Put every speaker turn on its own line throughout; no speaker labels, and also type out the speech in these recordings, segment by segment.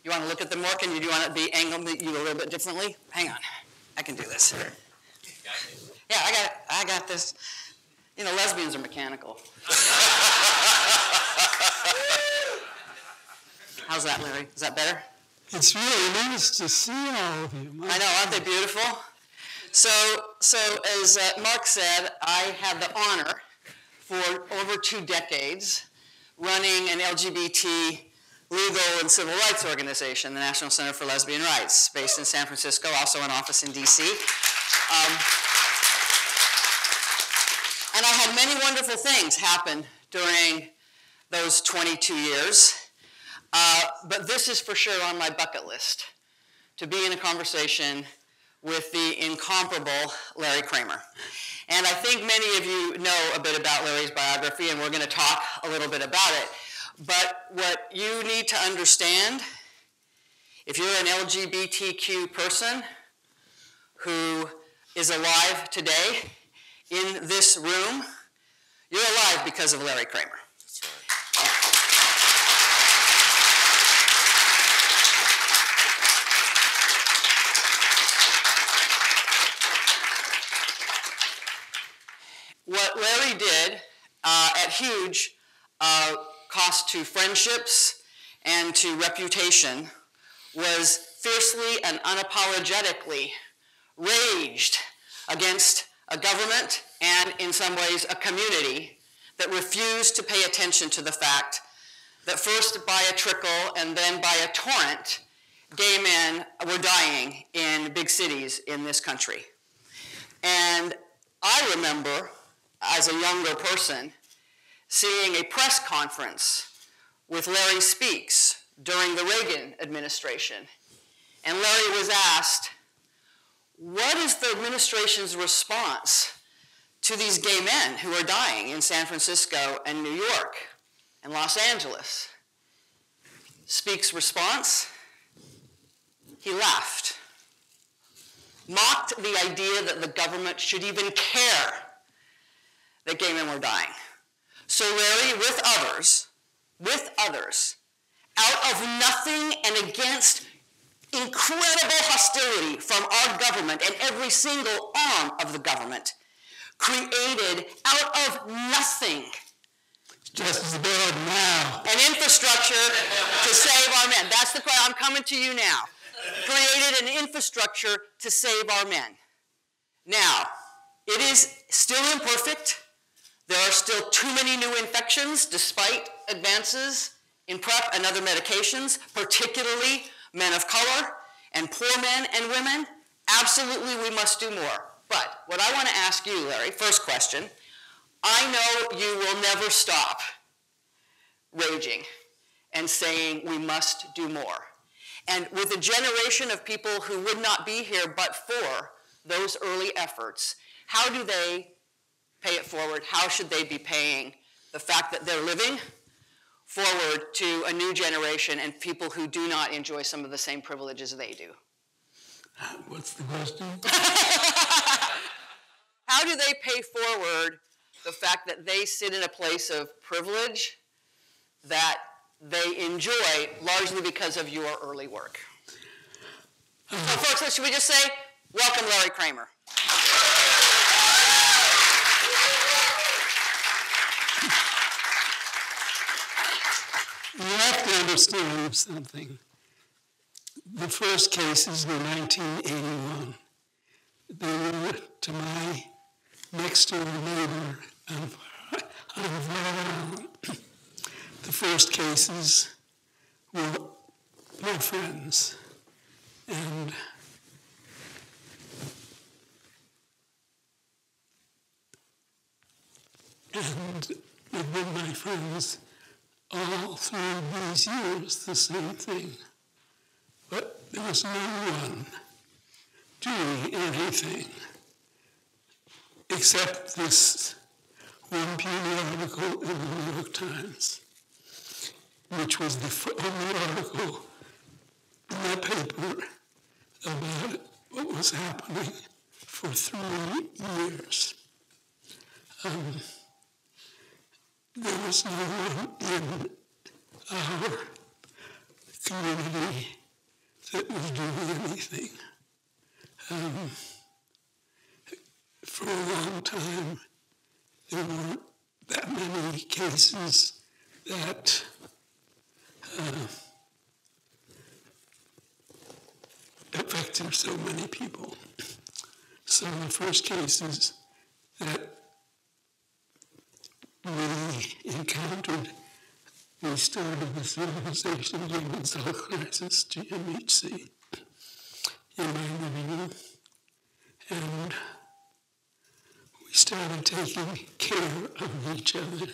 You want to look at them more? Do you want to be angled you a little bit differently? Hang on. I can do this. Yeah, I got this. You know, lesbians are mechanical. How's that, Larry? Is that better?
It's really nice to see all of you.
I know, aren't they beautiful? So as Mark said, I had the honor for over 2 decades running an LGBT legal and civil rights organization, the National Center for Lesbian Rights, based in San Francisco, also an office in DC. And I had many wonderful things happen during those 22 years. But this is for sure on my bucket list, to be in a conversation with the incomparable Larry Kramer. And I think many of you know a bit about Larry's biography, and we're going to talk a little bit about it. But what you need to understand, if you're an LGBTQ person who is alive today in this room, you're alive because of Larry Kramer. That's right. What Larry did at huge cost to friendships and to reputation was fiercely and unapologetically raged against a government and, in some ways, a community that refused to pay attention to the fact that first by a trickle and then by a torrent, gay men were dying in big cities in this country. And I remember, as a younger person, seeing a press conference with Larry Speaks during the Reagan administration. And Larry was asked, what is the administration's response to these gay men who are dying in San Francisco and New York and Los Angeles? Speaks' response, he laughed, mocked the idea that the government should even care that gay men were dying. So Larry, with others, out of nothing and against incredible hostility from our government and every single arm of the government, created out of nothing
just as bad now
an infrastructure to save our men. That's the question. I'm coming to you now. Created an infrastructure to save our men. Now, it is still imperfect. There are still too many new infections despite advances in PrEP and other medications, particularly men of color and poor men and women. Absolutely, we must do more. But what I want to ask you, Larry, first question, I know you will never stop raging and saying we must do more. And with a generation of people who would not be here but for those early efforts, how do they pay it forward? How should they be paying the fact that they're living forward to a new generation and people who do not enjoy some of the same privileges they do?
What's the question?
How do they pay forward the fact that they sit in a place of privilege that they enjoy largely because of your early work? So folks, should we just say, welcome Larry Kramer.
You have to understand something. The first cases were 1981. They were to my next-door neighbor on Rhode. The first cases were my friends. And they've been my friends all through these years, the same thing. But there was no one doing anything except this one puny article in the New York Times, which was the only article in that paper about what was happening for 3 years. There was no one in our community that was doing anything. For a long time, there weren't that many cases that affected so many people. So the first cases that we encountered, we started the Civilization of Women's Health Crisis, GMHC, in my living room. And we started taking care of each other,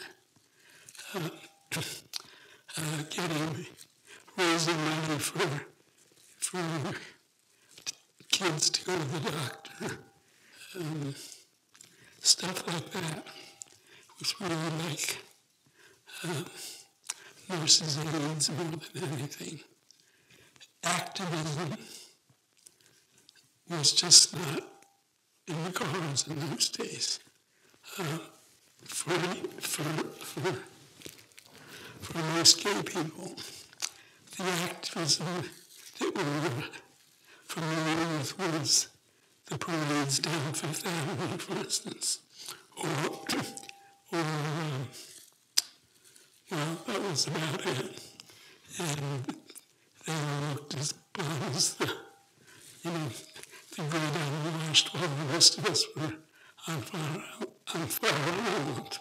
raising money for kids to go to the doctor, stuff like that. It was really like nurses' aides more than anything. Activism was just not in the cards in those days. For most gay people, the activism that we were familiar with was the parades down Fifth Avenue, for instance, well, that was about it. And they were looked upon as the great unwashed while the rest of us were on Fire Island.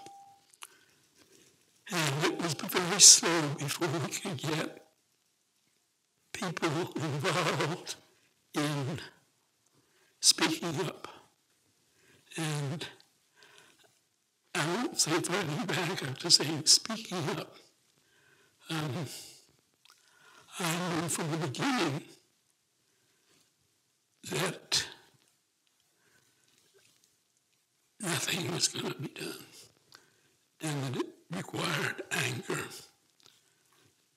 And it was very slow before we could get people involved in speaking up. And I won't say fighting back, I'm just saying speaking up. I knew from the beginning that nothing was going to be done, and that it required anger.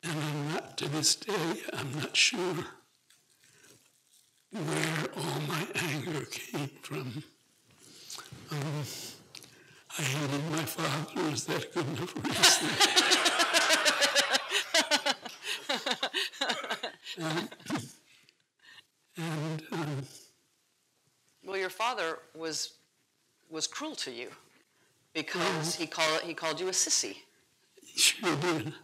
And to this day, I'm not sure where all my anger came from. I hated my father. Is that good enough reason?
Well, your father was cruel to you because he called you a sissy.
He sure did.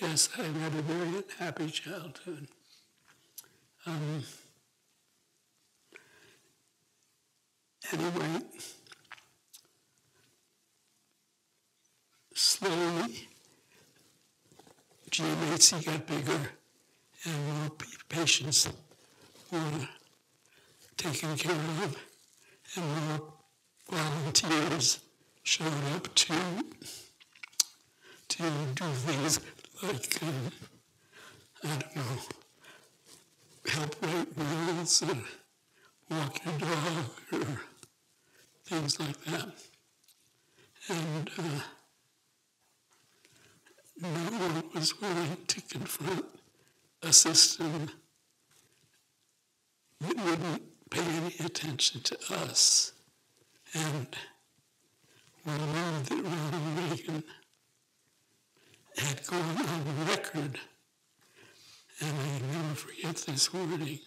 Yes, I had a very unhappy childhood. Anyway, slowly, GMHC got bigger and more patients were taken care of, and more volunteers showed up to do things like, help write wills or walk your dog or things like that. And no one was willing to confront a system that wouldn't pay any attention to us. And we learned that Ronald Reagan had gone on record, and I never forget this wording,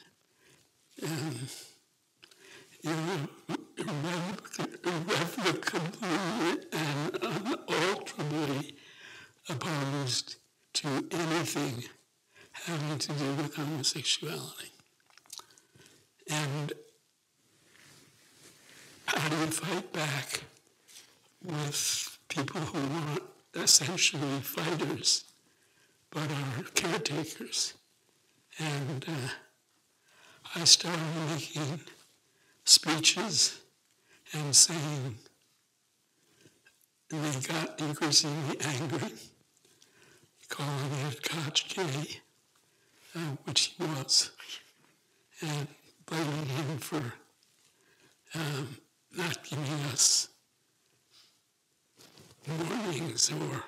irrevocably and unalterably opposed to anything having to do with homosexuality. And how do you fight back with people who aren't essentially fighters, but are caretakers? And I started making speeches and saying, and they got increasingly angry, calling it Koch gay, which he was, and blaming him for not giving us warnings or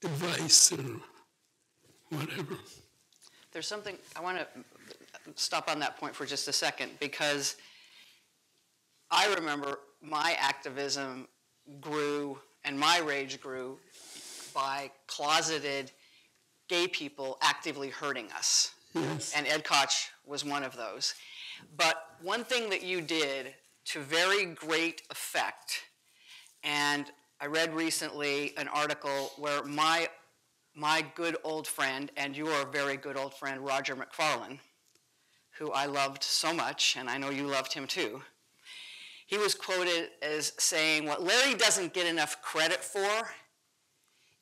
advice or whatever.
There's something, I want to stop on that point for just a second, because I remember my activism grew and my rage grew by closeted gay people actively hurting us.
Yes.
And Ed Koch was one of those. But one thing that you did to very great effect, and I read recently an article where my good old friend, and your very good old friend, Roger McFarlane, who I loved so much, and I know you loved him too, he was quoted as saying, what Larry doesn't get enough credit for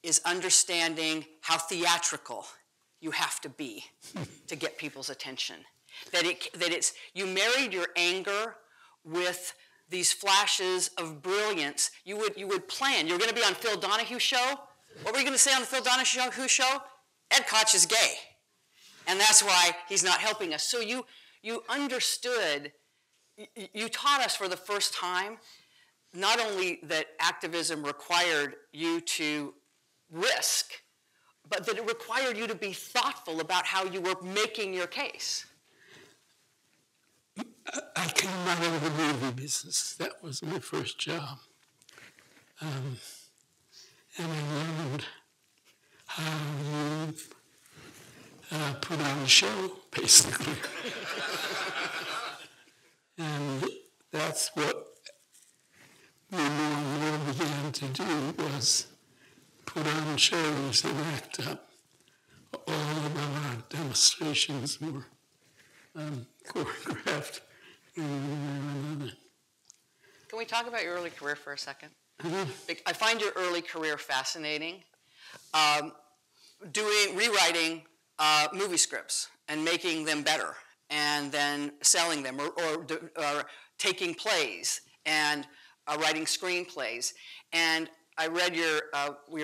is understanding how theatrical you have to be to get people's attention. You married your anger with these flashes of brilliance. You would plan. You were going to be on Phil Donahue's show. What were you going to say on the Phil Donahue show? Ed Koch is gay, and that's why he's not helping us. So you understood. You taught us for the first time not only that activism required you to risk, but that it required you to be thoughtful about how you were making your case.
I came out of the movie business. That was my first job. And I learned how you put on a show, basically. And that's what we more and more began to do, was put on shows and act up. All of our demonstrations were choreographed in one way or another.
Can we talk about your early career for a second?
Mm-hmm.
I find your early career fascinating. Rewriting movie scripts and making them better, and then selling them, or taking plays and writing screenplays. And I read your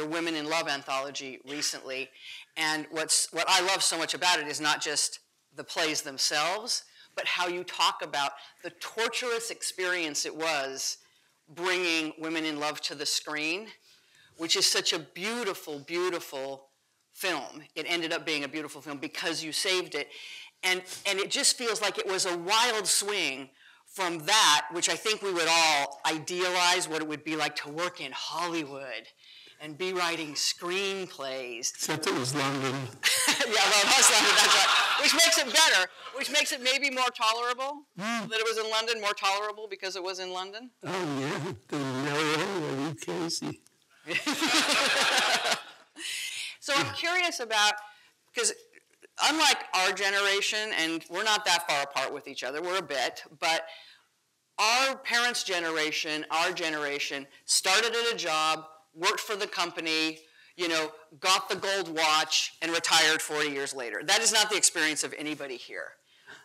Women in Love anthology recently, and what I love so much about it is not just the plays themselves, but how you talk about the torturous experience it was bringing Women in Love to the screen, which is such a beautiful, beautiful film. It ended up being a beautiful film because you saved it. And it just feels like it was a wild swing from that, which I think we would all idealize what it would be like to work in Hollywood and be writing screenplays.
Except it was London.
Yeah, well, it was London, that's right. Which makes it better, which makes it maybe more tolerable that it was in London, more tolerable because it was in London.
Oh, yeah, the L.A. Casey.
So I'm curious about, because unlike our generation, and we're not that far apart with each other, we're a bit, but our parents' generation, our generation, started at a job, worked for the company, got the gold watch, and retired 40 years later. That is not the experience of anybody here.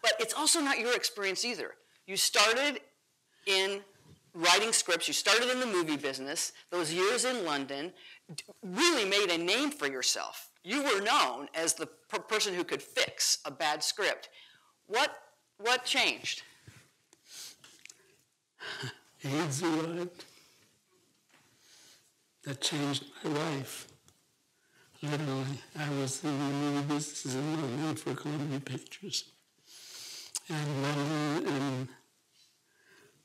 But it's also not your experience either. You started in writing scripts, you started in the movie business, those years in London, really made a name for yourself. You were known as the person who could fix a bad script. What changed?
AIDS arrived. That changed my life. Literally, I was in the movie business in London for Columbia Pictures. And London, and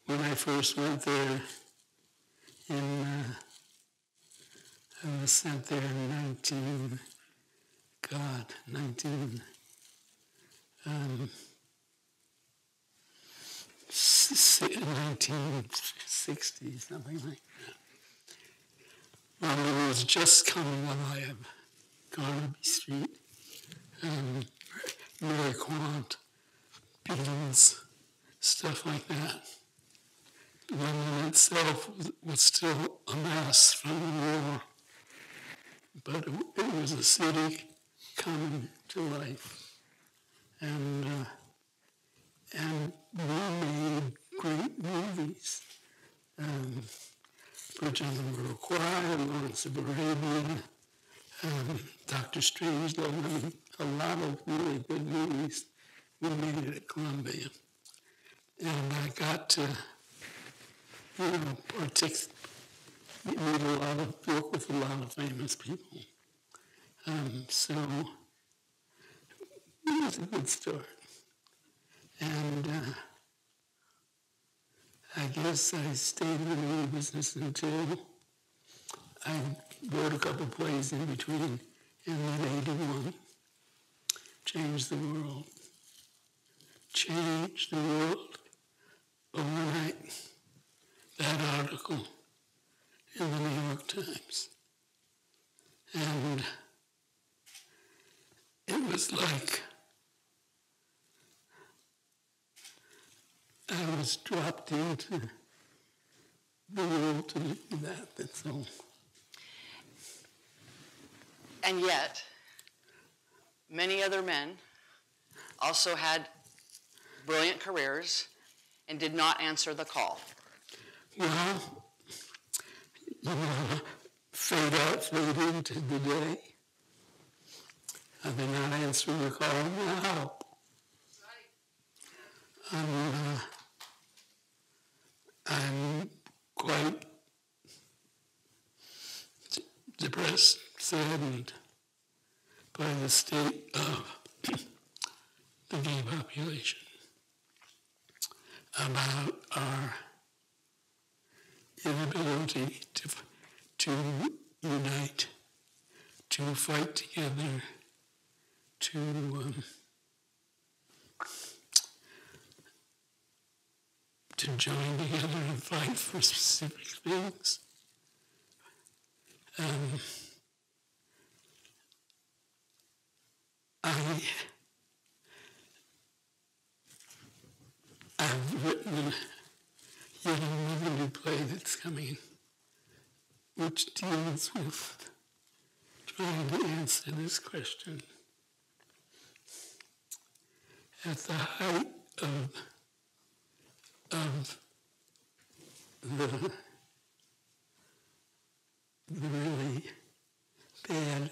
when I first went there, I was sent there in 1960, something like that. London was just coming alive. Garnaby Street, Mary Quant, Beatles, stuff like that. London itself was still a mess from the war, but it was a city coming to life. And we made great movies. Bridge on the River Kwai, Lawrence of Arabia, Dr. Strangelove, a lot of really good movies we made at Columbia. And I got to, work with a lot of famous people. So it was a good start. And I guess I stayed in the movie business until I wrote a couple plays in between, and then 81, Changed the World. Changed the world overnight. That article in the New York Times. And it was like I was dropped into the world to do that, that's all.
And yet, many other men also had brilliant careers and did not answer the call.
Well, you know, fade out, fade into the day. They're not answering the call now. I'm quite depressed, saddened by the state of the gay population, about our inability to unite, to fight together, to join together and fight for specific things. I've written yet another new play that's coming, which deals with trying to answer this question. At the height of the really bad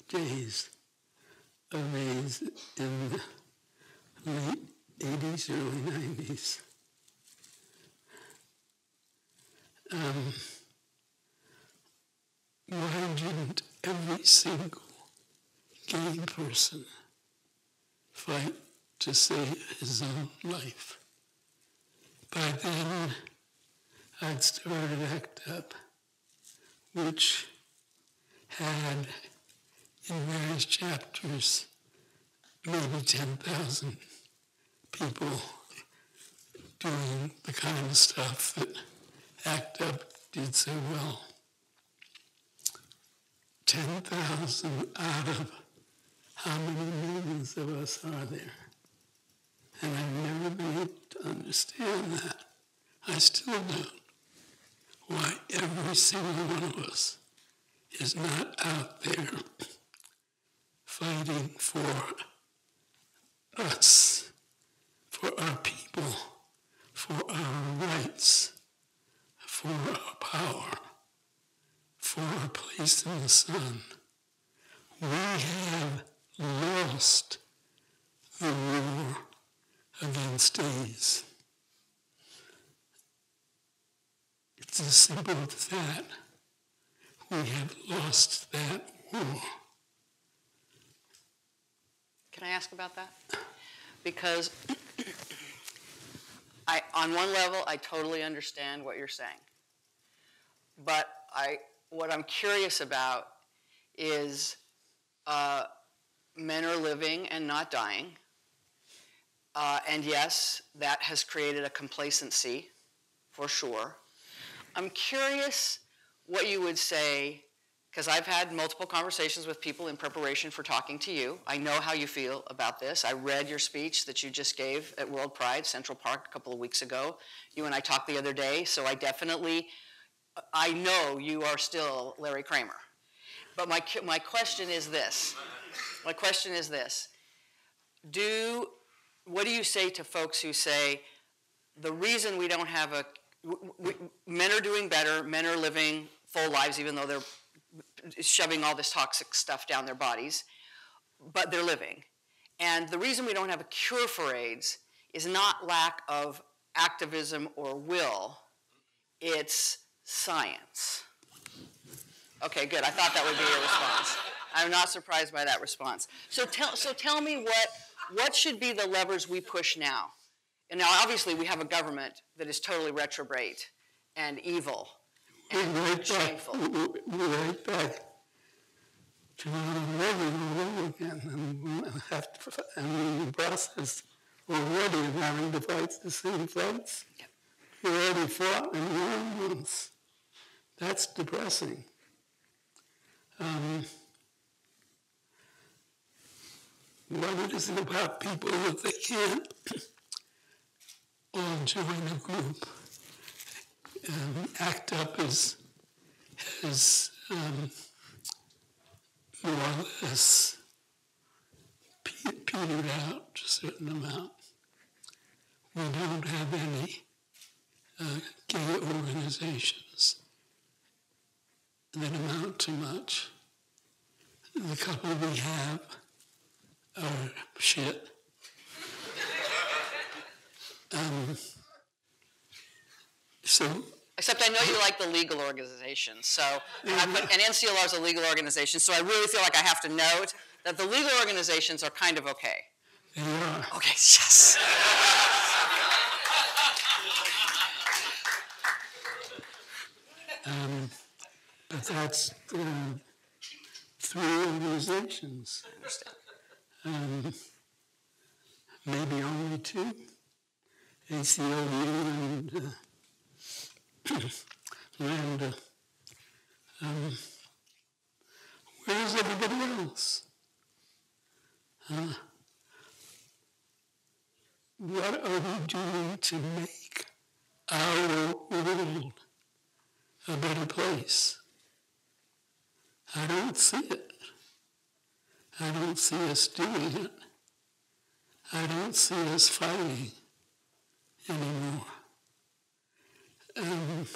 days of AIDS in the late 80s, early 90s. Why didn't every single gay person fight to save his own life? By then, I'd started ACT UP, which had, in various chapters, maybe 10,000 people doing the kind of stuff that ACT UP did so well. 10,000 out of how many millions of us are there? And I've never been able to understand that. I still don't. Why every single one of us is not out there fighting for us, for our people, for our rights, for our power, for our place in the sun. We have lost the war against AIDS. It's as simple as that. We have lost that war.
Can I ask about that? Because on one level, I totally understand what you're saying. But what I'm curious about is men are living and not dying. And yes, that has created a complacency, for sure. I'm curious what you would say, because I've had multiple conversations with people in preparation for talking to you. I know how you feel about this. I read your speech that you just gave at World Pride, Central Park, a couple of weeks ago. You and I talked the other day, so I know you are still Larry Kramer. But my question is this. My question is this. What do you say to folks who say, the reason we don't have men are doing better, men are living full lives even though they're shoving all this toxic stuff down their bodies, but they're living. And the reason we don't have a cure for AIDS is not lack of activism or will, it's science. Okay, good. I thought that would be your response. I'm not surprised by that response. So tell me what should be the levers we push now? And now obviously we have a government that is totally retrograde and evil. and shameful.
We're right back to living all over again, and the process already of having to fight the same fights.
Yep.
You already fought and won once. That's depressing. What is it about people that they can't all join a group and act up as more or less petered out to a certain amount? We don't have any gay organizations that amount to much. The couple we have are shit.
Except I know you like the legal organizations, so and NCLR is a legal organization, so I really feel like I have to note that the legal organizations are kind of okay.
They are.
Okay, yes.
But that's three organizations.
I understand.
Maybe only two. ACLU and where's everybody else? What are we doing to make our world a better place? I don't see it. I don't see us doing it. I don't see us fighting anymore. And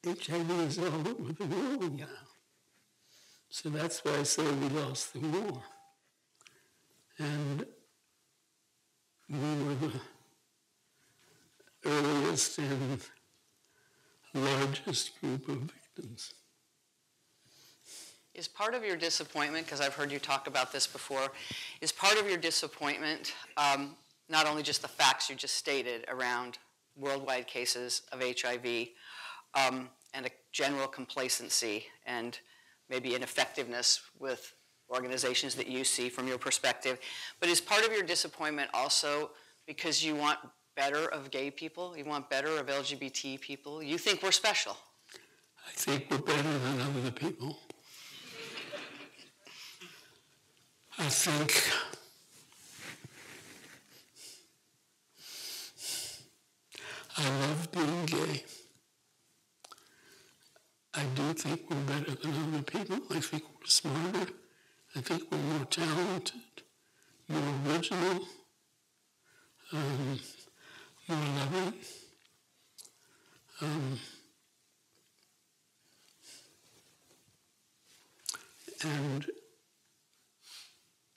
HIV is all over the world now. So that's why I say we lost the war. And we were the earliest and largest group of victims.
Is part of your disappointment, because I've heard you talk about this before, is part of your disappointment not only just the facts you just stated around worldwide cases of HIV and a general complacency and maybe ineffectiveness with organizations that you see from your perspective, but is part of your disappointment also because you want better of gay people? You want better of LGBT people? You think we're special?
I think we're better than other people. I think I love being gay. I do think we're better than other people. I think we're smarter. I think we're more talented, more original, more loving.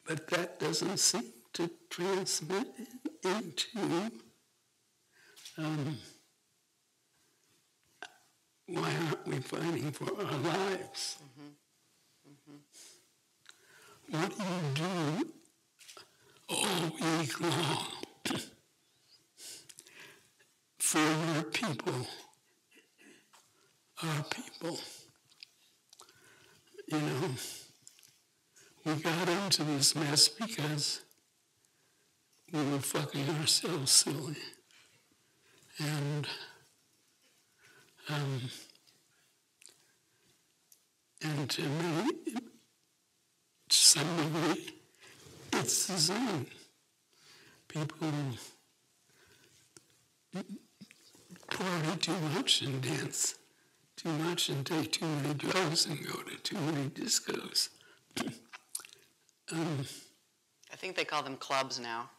But that doesn't seem to transmit into why aren't we fighting for our lives? What do you do all week long for your people, our people? You know, we got into this mess because we were fucking ourselves silly. And to me, to some degree, it's the same. People party too much and dance too much and take too many drugs and go to too many discos.
I think they call them clubs now.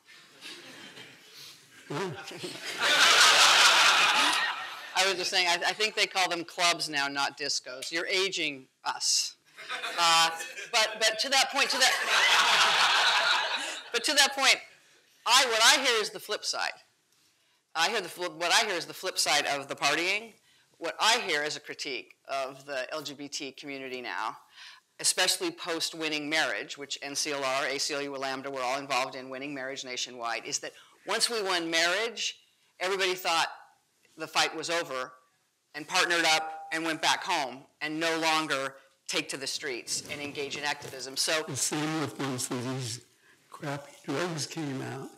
I was just saying, I think they call them clubs now, not discos. You're aging us. But to that point, what I hear is the flip side. What I hear is the flip side of the partying. What I hear is a critique of the LGBT community now, especially post-winning marriage, which NCLR, ACLU, Lambda were all involved in winning marriage nationwide, is that Once we won marriage, everybody thought the fight was over and partnered up and went back home and no longer take to the streets and engage in activism. So
the same with once these crappy drugs came out,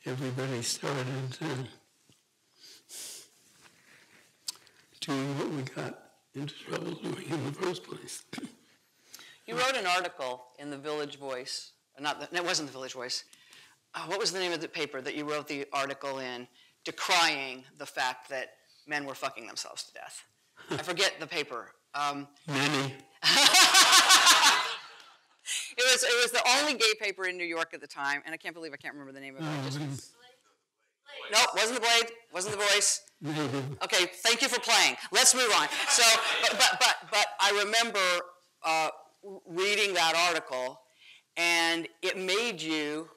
everybody started doing what we got into trouble doing in the first place.
You wrote an article in the Village Voice, it wasn't the Village Voice. What was the name of the paper that you wrote the article in decrying the fact that men were fucking themselves to death? I forget the paper.
Many.
It was the only gay paper in New York at the time, and I can't believe I can't remember the name of it. Nope, wasn't the Blade, wasn't the Voice. Okay, thank you for playing. Let's move on. So, but I remember reading that article, and it made you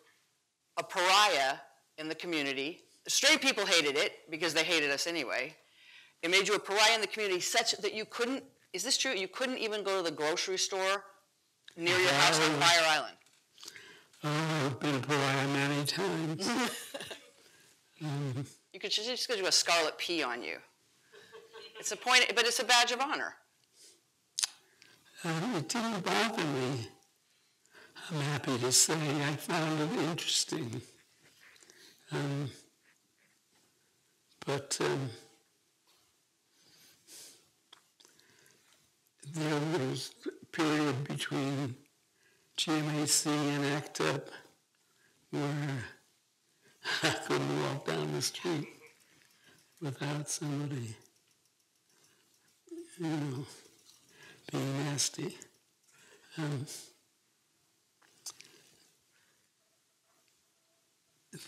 a pariah in the community. Straight people hated it because they hated us anyway. It made you a pariah in the community such that you couldn't, is this true? You couldn't even go to the grocery store near your house on Fire Island.
Oh, I've been a pariah many times.
You could just do a scarlet P on you. It's a point, but it's a badge of honor.
It didn't bother me. I'm happy to say I found it interesting. But there was a period between GMAC and ACT UP where I couldn't walk down the street without somebody, being nasty.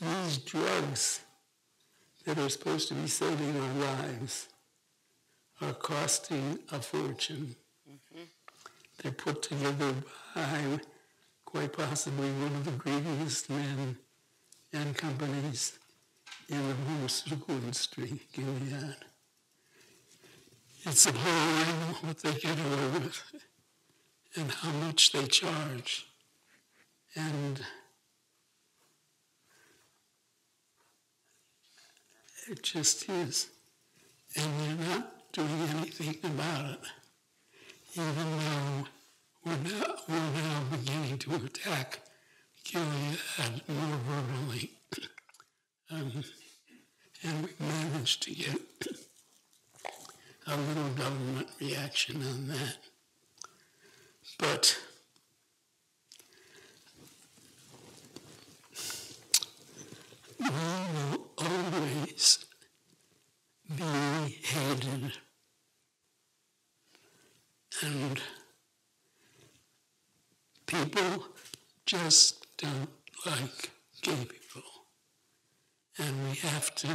These drugs that are supposed to be saving our lives are costing a fortune. Mm-hmm. They're put together by quite possibly one of the greediest men and companies in the pharmaceutical industry, Gilead. It's appalling what they get away with and how much they charge. And it just is. And they're not doing anything about it, even though we're now beginning to attack Gilead more verbally. And we've managed to get a little government reaction on that. But we will always be hated, and people just don't like gay people, and we have to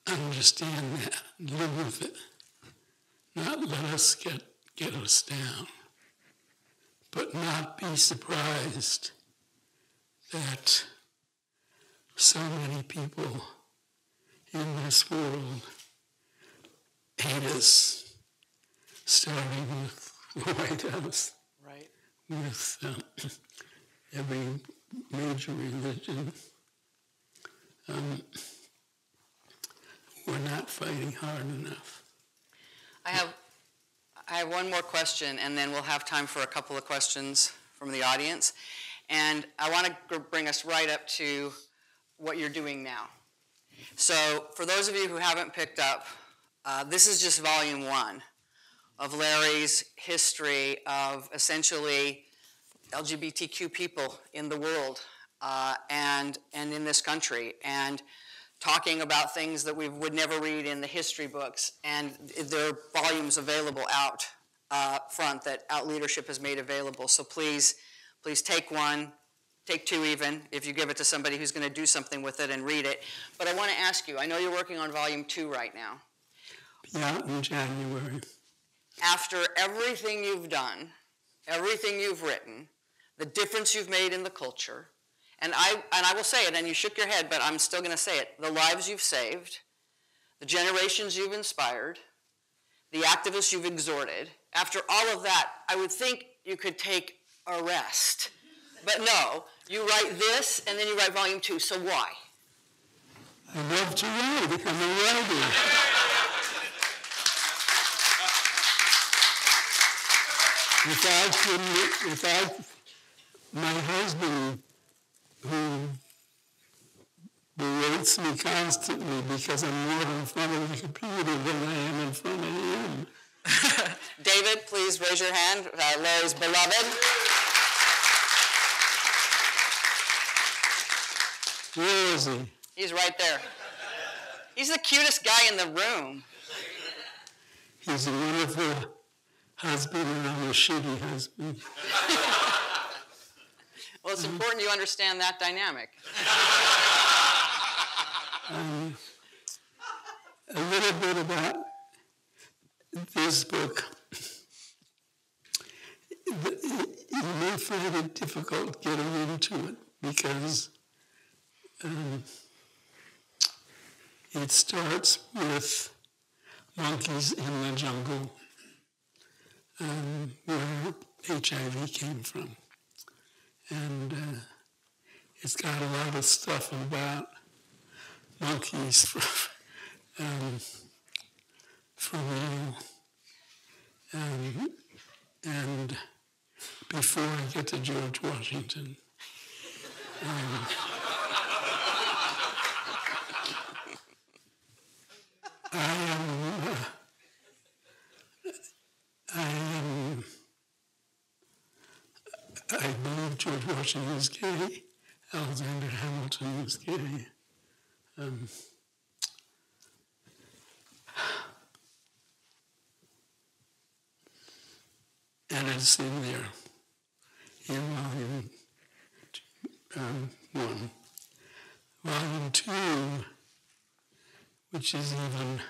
understand that, live with it, not let us get us down, but not be surprised that so many people in this world hate us, starting with the White House,
right,
with every major religion. We're not fighting hard enough.
I have one more question, and then we'll have time for a couple of questions from the audience. And I want to bring us right up to what you're doing now. So for those of you who haven't picked up, this is just volume 1 of Larry's history of essentially LGBTQ people in the world and in this country, and talking about things that we would never read in the history books. And there are volumes available out front that Out Leadership has made available. So please take one, take 2 even, if you give it to somebody who's going to do something with it and read it. But I want to ask you, I know you're working on volume 2 right now.
Yeah, in January.
After everything you've done, everything you've written, the difference you've made in the culture, and I will say it, and you shook your head, but I'm still going to say it, the lives you've saved, the generations you've inspired, the activists you've exhorted, after all of that, I would think you could take a rest. But no, You write this, and then you write volume 2, so why?
I love to write. I'm a writer. Without my husband, who berates me constantly because I'm more in front of the computer than I am in front of him.
David, please raise your hand, Larry's beloved.
Where is he?
He's right there. He's the cutest guy in the room.
He's a wonderful husband, and I'm a shitty husband.
Well, it's important you understand that dynamic.
A little bit about this book. You may find it difficult getting into it because it starts with monkeys in the jungle, where HIV came from. And it's got a lot of stuff about monkeys for real. And before I get to George Washington, I believe George Washington was gay. Alexander Hamilton was gay. And it's in there, in volume 1. Volume 2, which is even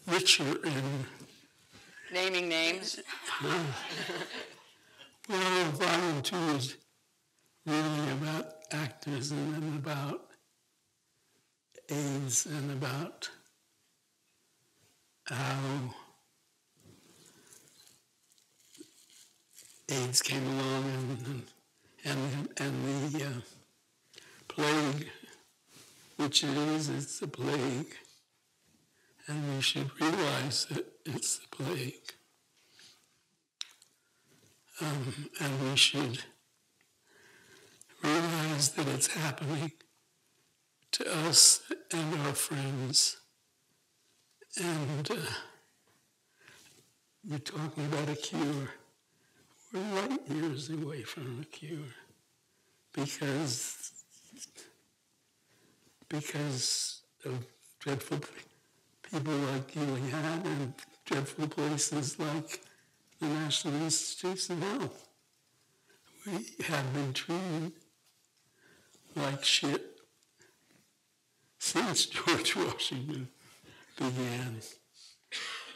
richer in...
Naming names?
Well, volume 2 is really about activism and about AIDS and about how AIDS came along and the plague, which it is, it's the plague. And we should realize that it's the plague. And we should realize that it's happening to us and our friends. And you're talking about a cure. We're light years away from a cure because of dreadful people like Gilead and dreadful places like the National Institutes of Health. We have been treated like shit since George Washington began.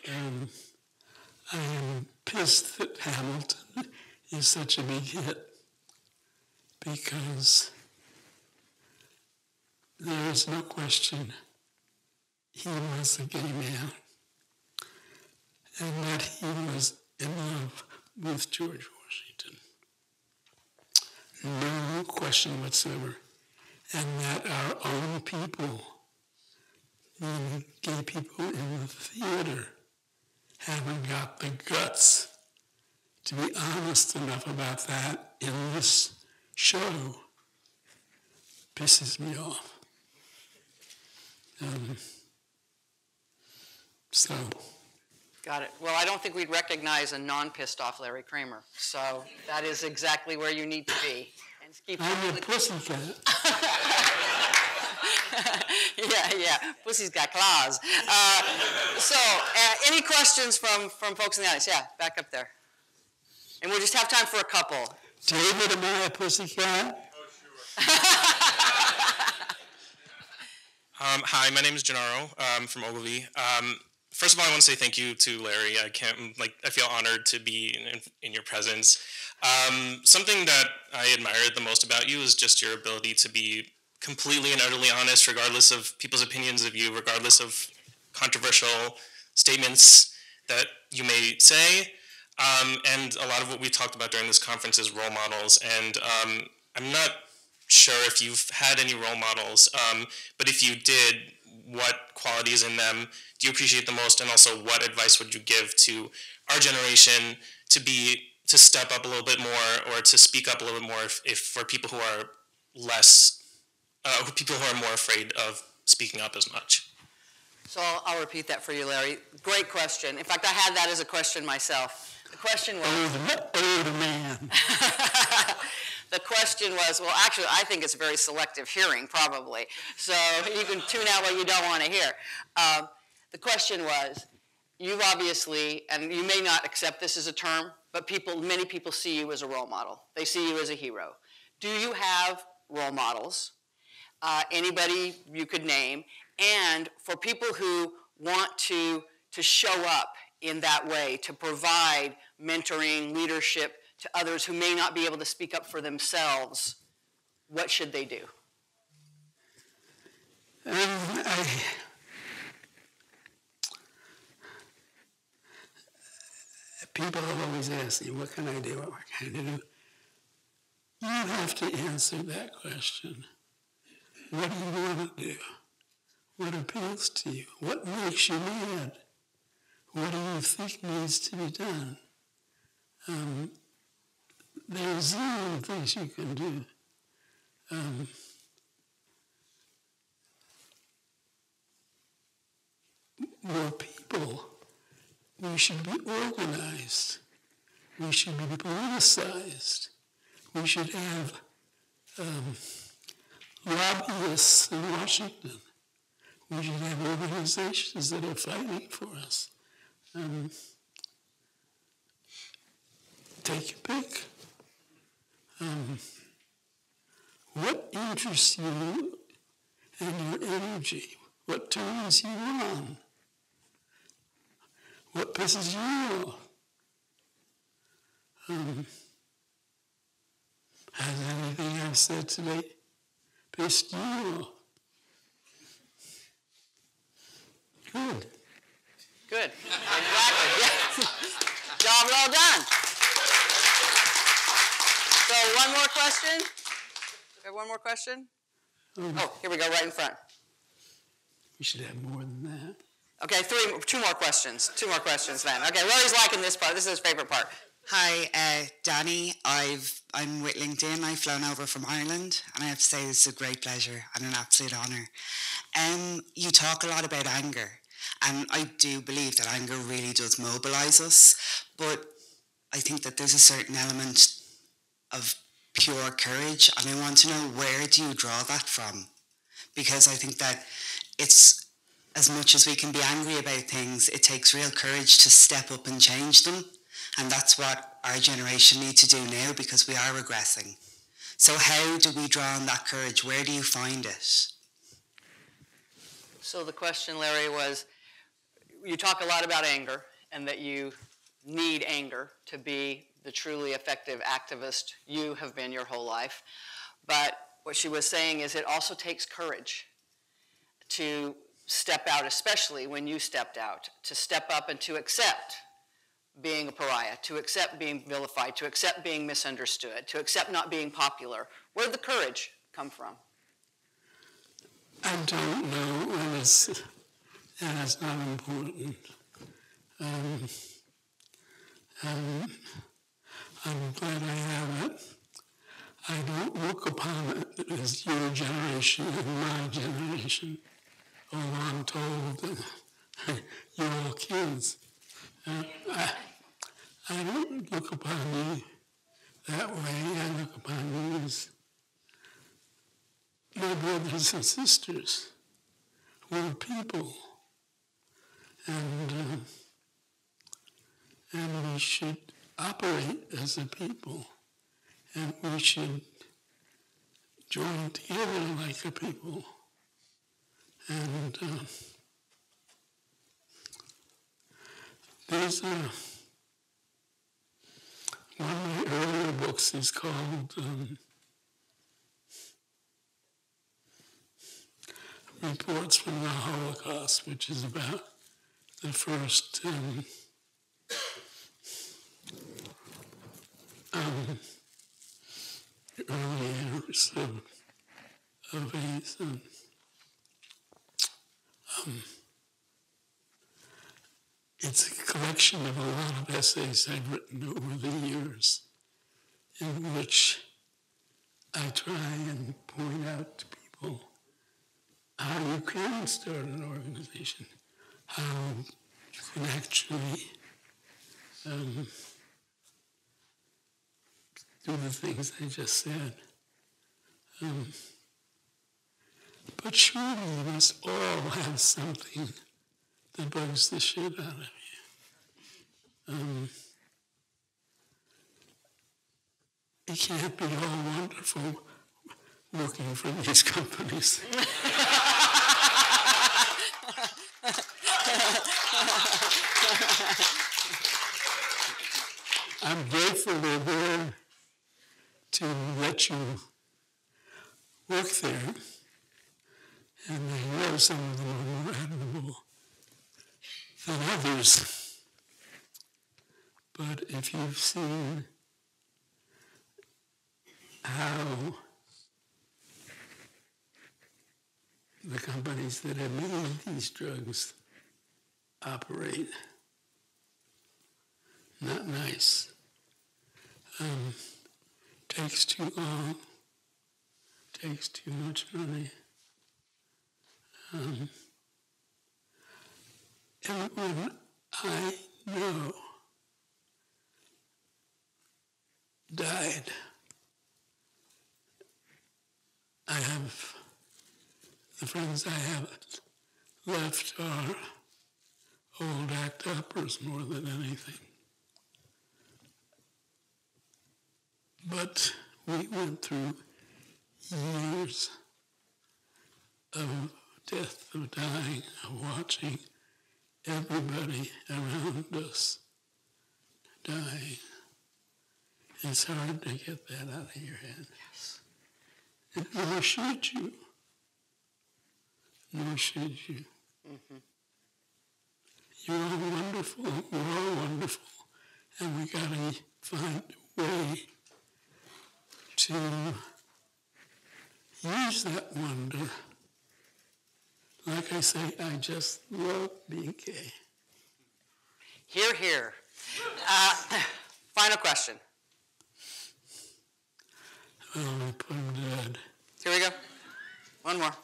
And I am pissed that Hamilton is such a big hit because there is no question he was a gay man and that he was in love with George Washington. No question whatsoever. And that our own people, the gay people in the theater, haven't got the guts to be honest enough about that in this show pisses me off. So.
Got it. Well, I don't think we'd recognize a non-pissed off Larry Kramer. So that is exactly where you need to be. And keep
I'm a pussycat.
Yeah. Pussy's got claws. Any questions from folks in the audience? Yeah, back up there. And we'll just have time for a couple.
David, am I a pussycat?
Oh, sure. Hi, my name is Gennaro. I'm from Ogilvy. First of all, I want to say thank you to Larry. I feel honored to be in your presence. Something that I admired the most about you is just your ability to be completely and utterly honest, regardless of people's opinions of you, regardless of controversial statements that you may say. And a lot of what we talked about during this conference is role models. And I'm not sure if you've had any role models, but if you did, what qualities in them do you appreciate the most, and also what advice would you give to our generation to step up a little bit more, or to speak up a little bit more, if for people who are less, people who are more afraid of speaking up as much?
So I'll repeat that for you, Larry. Great question. In fact, I had that as a question myself. The question was...
Older man.
The question was, well, actually, I think it's very selective hearing, probably. So you can tune out what you don't want to hear. The question was, you've obviously, and you may not accept this as a term, but many people see you as a role model. They see you as a hero. Do you have role models? Anybody you could name? And for people who want to show up in that way, to provide mentoring, leadership to others who may not be able to speak up for themselves, what should they do?
People always ask me, what can I do? What can I do? You have to answer that question. What do you want to do? What appeals to you? What makes you mad? What do you think needs to be done? There's zero things you can do. More people. We should be organized. We should be politicized. We should have lobbyists in Washington. We should have organizations that are fighting for us. Take your pick. What interests you and your energy? What turns you on? What pisses you off? Has anything I've said today pissed you off? Good.
Good. Exactly. Yeah. Job well done. So one more question? Okay, one more question? Oh, here we go, right in front.
We should have more than that.
Okay, two more questions. Two more questions then. Okay, Larry's liking this part. This is his favorite part.
Hi, Danny. I'm with LinkedIn. I've flown over from Ireland, and I have to say this is a great pleasure and an absolute honour. You talk a lot about anger, and I do believe that anger really does mobilise us, but I think that there's a certain element of pure courage, and I want to know, where do you draw that from? Because I think that it's, as much as we can be angry about things, it takes real courage to step up and change them. And that's what our generation needs to do now, because we are regressing. So how do we draw on that courage? Where do you find it?
So the question, Larry, was, you talk a lot about anger and that you need anger to be the truly effective activist you have been your whole life. But what she was saying is it also takes courage to step out, especially when you stepped out, to step up and to accept being a pariah, to accept being vilified, to accept being misunderstood, to accept not being popular. Where did the courage come from?
I don't know, and it's not important. I'm glad I have it. I don't look upon it as your generation and my generation, although I'm told that you're all kids. I don't look upon you that way. I look upon you as my brothers and sisters. We're people. And we should operate as a people. And we should join together like a people. And there's one of my earlier books is called Reports from the Holocaust, which is about the first early years of of it's a collection of a lot of essays I've written over the years in which I try and point out to people how you can start an organization, how you can actually do the things I just said. But surely you must all have something that bugs the shit out of you. It can't be all wonderful working for these companies. I'm grateful they're there to let you work there, and I know some of them are more admirable than others. But if you've seen how the companies that have made these drugs operate, not nice. Takes too long, takes too much money. Everyone I know died. I have, the friends I have left are old act-uppers more than anything. But we went through years of death, of dying, of watching everybody around us dying. It's hard to get that out of your head. Yes. And nor should you. Nor should you. Mm-hmm. You're all wonderful. We're all wonderful. And we gotta find a way to use that wonder. Like I say, I just love being gay.
Hear, hear. Final question.
Oh, I put him dead.
Here we go. One more.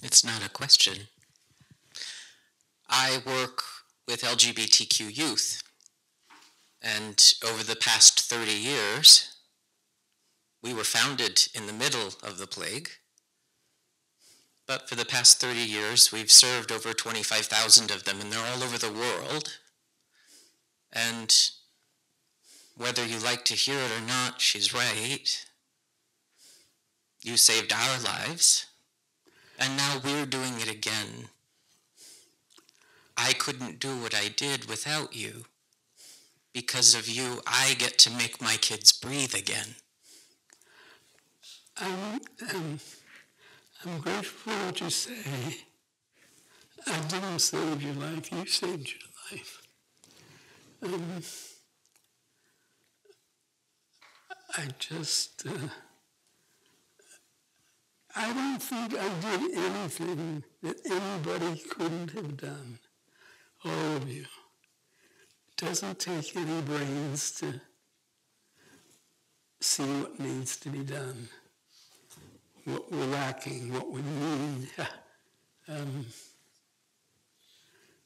It's not a question. I work with LGBTQ youth, and over the past 30 years, we were founded in the middle of the plague, but for the past 30 years, we've served over 25,000 of them, and they're all over the world. And whether you like to hear it or not, she's right. You saved our lives, and now we're doing it again. I couldn't do what I did without you. Because of you, I get to make my kids breathe again.
I'm grateful for what you say. I didn't save your life, you saved your life. I don't think I did anything that anybody couldn't have done. All of you. It doesn't take any brains to see what needs to be done, what we're lacking, what we need.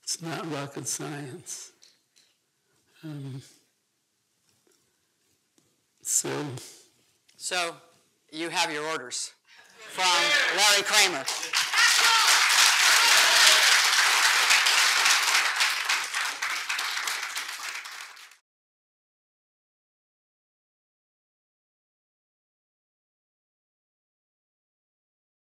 It's not rocket science.
So you have your orders from Larry Kramer.